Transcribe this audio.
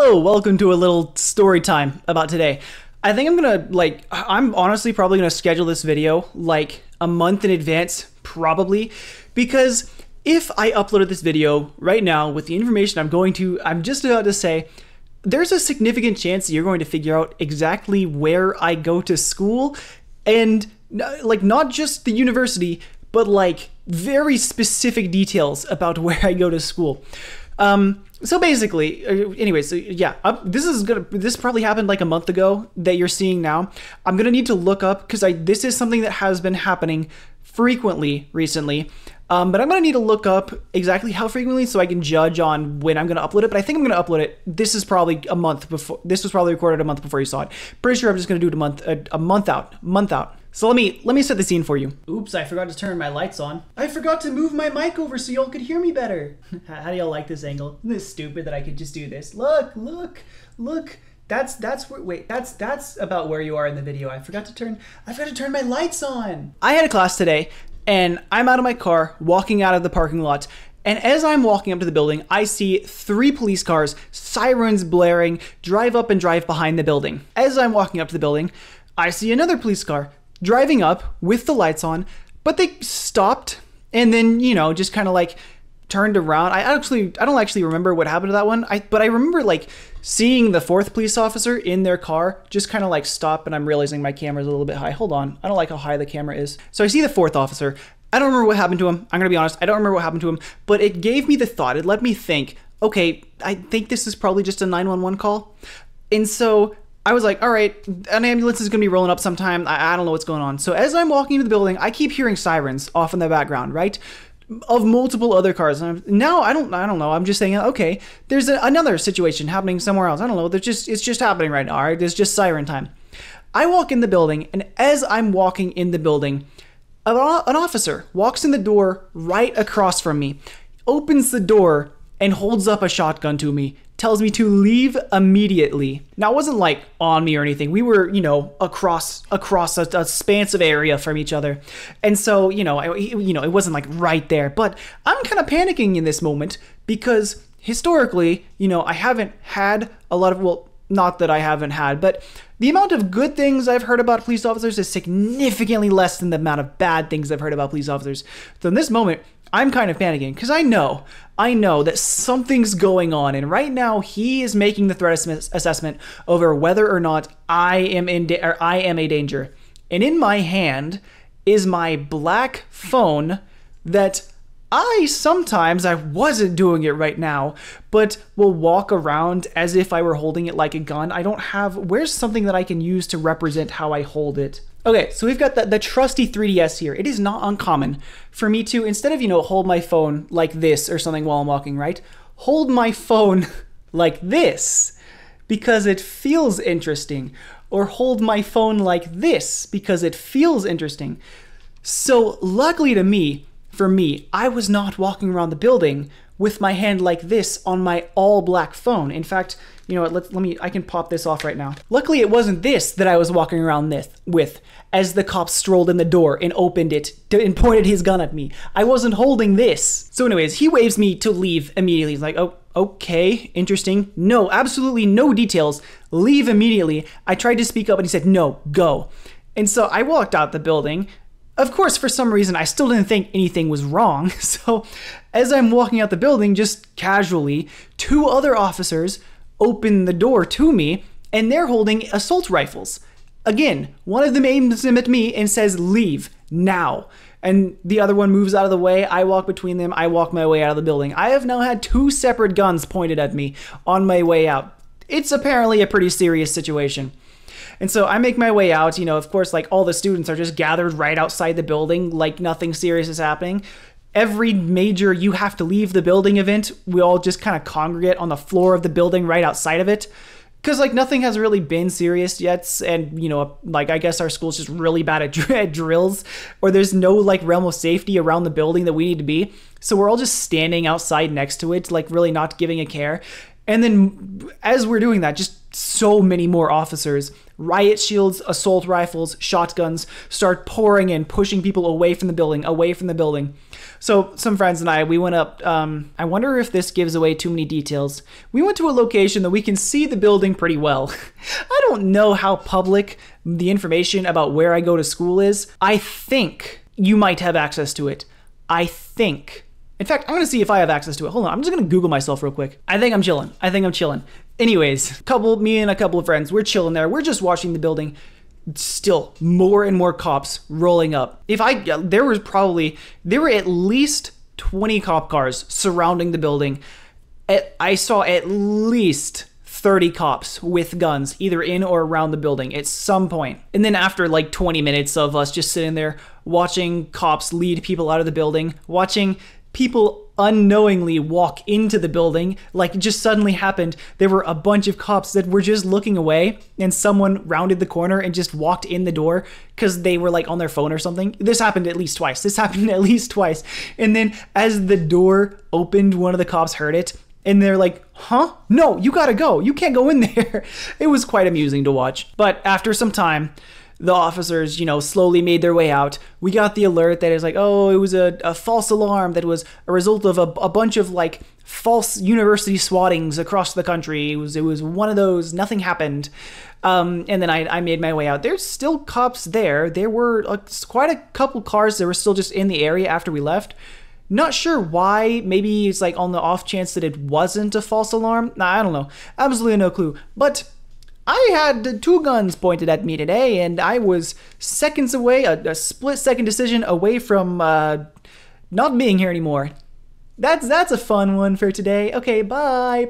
Hello, welcome to a little story time about today. I think I'm honestly probably gonna schedule this video like a month in advance, probably, because if I uploaded this video right now with the information I'm just about to say, there's a significant chance that you're going to figure out exactly where I go to school, and like not just the university, but like very specific details about where I go to school. So basically, this probably happened like a month ago that you're seeing now. I'm gonna need to look up because this is something that has been happening frequently recently. But I'm gonna need to look up exactly how frequently so I can judge on when I'm gonna upload it. But I think I'm gonna upload it. This is probably a month before. This was probably recorded a month before you saw it. Pretty sure I'm just gonna do it a month out. So let me set the scene for you. Oops, I forgot to turn my lights on. I forgot to move my mic over so y'all could hear me better. How do y'all like this angle? Isn't this stupid that I could just do this? Look. That's about where you are in the video. I forgot to turn my lights on. I had a class today, and I'm out of my car, walking out of the parking lot. And as I'm walking up to the building, I see 3 police cars, sirens blaring, drive up and drive behind the building. As I'm walking up to the building, I see another police car driving up with the lights on, but they stopped and then, just kind of like turned around. I don't actually remember what happened to that one. But I remember like seeing the 4th police officer in their car just kind of like stop, and I'm realizing my camera's a little bit high. Hold on. I don't like how high the camera is. So I see the 4th officer. I don't remember what happened to him. I'm gonna be honest. I don't remember what happened to him, but it gave me the thought. It let me think, okay, I think this is probably just a 911 call. And so I was like, all right, an ambulance is going to be rolling up sometime. I don't know what's going on. So as I'm walking into the building, I keep hearing sirens off in the background, right? Of multiple other cars. And now I don't know. I'm just saying, okay, there's another situation happening somewhere else. I don't know. It's just happening right now. All right, there's just siren time. I walk in the building, and as I'm walking in the building, an officer walks in the door right across from me, opens the door, and holds up a shotgun to me. Tells me to leave immediately. Now, it wasn't like on me or anything. We were, across a span of area from each other. And so, it wasn't like right there. But I'm kind of panicking in this moment because historically, I haven't had a lot of, well, not that I haven't had, but the amount of good things I've heard about police officers is significantly less than the amount of bad things I've heard about police officers. So in this moment, I'm kind of panicking because I know that something's going on, and right now he is making the threat assessment over whether or not I am a danger. And in my hand is my black phone that I wasn't doing it right now, but will walk around as if I were holding it like a gun. Where's something that I can use to represent how I hold it? Okay, so we've got the trusty 3DS here. It is not uncommon for me to, instead of, hold my phone like this or something while I'm walking, right? Hold my phone like this because it feels interesting. Or hold my phone like this because it feels interesting. So luckily for me, I was not walking around the building with my hand like this on my all black phone. In fact, I can pop this off right now. Luckily, it wasn't this that I was walking around with as the cop strolled in the door and opened it and pointed his gun at me. I wasn't holding this. So anyways, he waves me to leave immediately. He's like, oh, okay, interesting. No, absolutely no details. Leave immediately. I tried to speak up and he said, no, go. And so I walked out the building. Of course, for some reason, I still didn't think anything was wrong. So as I'm walking out the building, just casually, 2 other officers open the door to me, and they're holding assault rifles. Again, one of them aims them at me and says, leave now. And the other one moves out of the way. I walk between them. I walk my way out of the building. I have now had 2 separate guns pointed at me on my way out. It's apparently a pretty serious situation. And so I make my way out, of course, like all the students are just gathered right outside the building, like nothing serious is happening. Every major you have to leave the building event, we all just kind of congregate on the floor of the building right outside of it. Because like nothing has really been serious yet. And, I guess our school's just really bad at drills, or there's no like realm of safety around the building that we need to be. So we're all just standing outside next to it, like really not giving a care. And then as we're doing that, just so many more officers, riot shields, assault rifles, shotguns start pouring in, pushing people away from the building. So some friends and we went up. I wonder if this gives away too many details. We went to a location that we can see the building pretty well. I don't know how public the information about where I go to school is. I think you might have access to it. I think. In fact, I'm gonna see if I have access to it. Hold on, I'm just gonna Google myself real quick. I think I'm chilling. Anyways, me and a couple of friends, we're chilling there. We're just watching the building. Still more and more cops rolling up. There were at least 20 cop cars surrounding the building. I saw at least 30 cops with guns either in or around the building at some point. And then after like 20 minutes of us just sitting there watching cops lead people out of the building, watching people unknowingly walk into the building, like it just suddenly happened. There were a bunch of cops that were just looking away and someone rounded the corner and just walked in the door because they were like on their phone or something. This happened at least twice. And then as the door opened, one of the cops heard it and they're like, huh? No, you gotta go. You can't go in there. It was quite amusing to watch. But after some time, the officers, slowly made their way out. We got the alert that is like, oh, it was a false alarm that was a result of a bunch of like false university swattings across the country. It was one of those. Nothing happened. And then I made my way out. There's still cops there. There were quite a couple cars that were still just in the area after we left. Not sure why. Maybe it's like on the off chance that it wasn't a false alarm. I don't know. Absolutely no clue. But I had 2 guns pointed at me today, and I was seconds away, a split-second decision away from not being here anymore. That's a fun one for today. Okay, bye.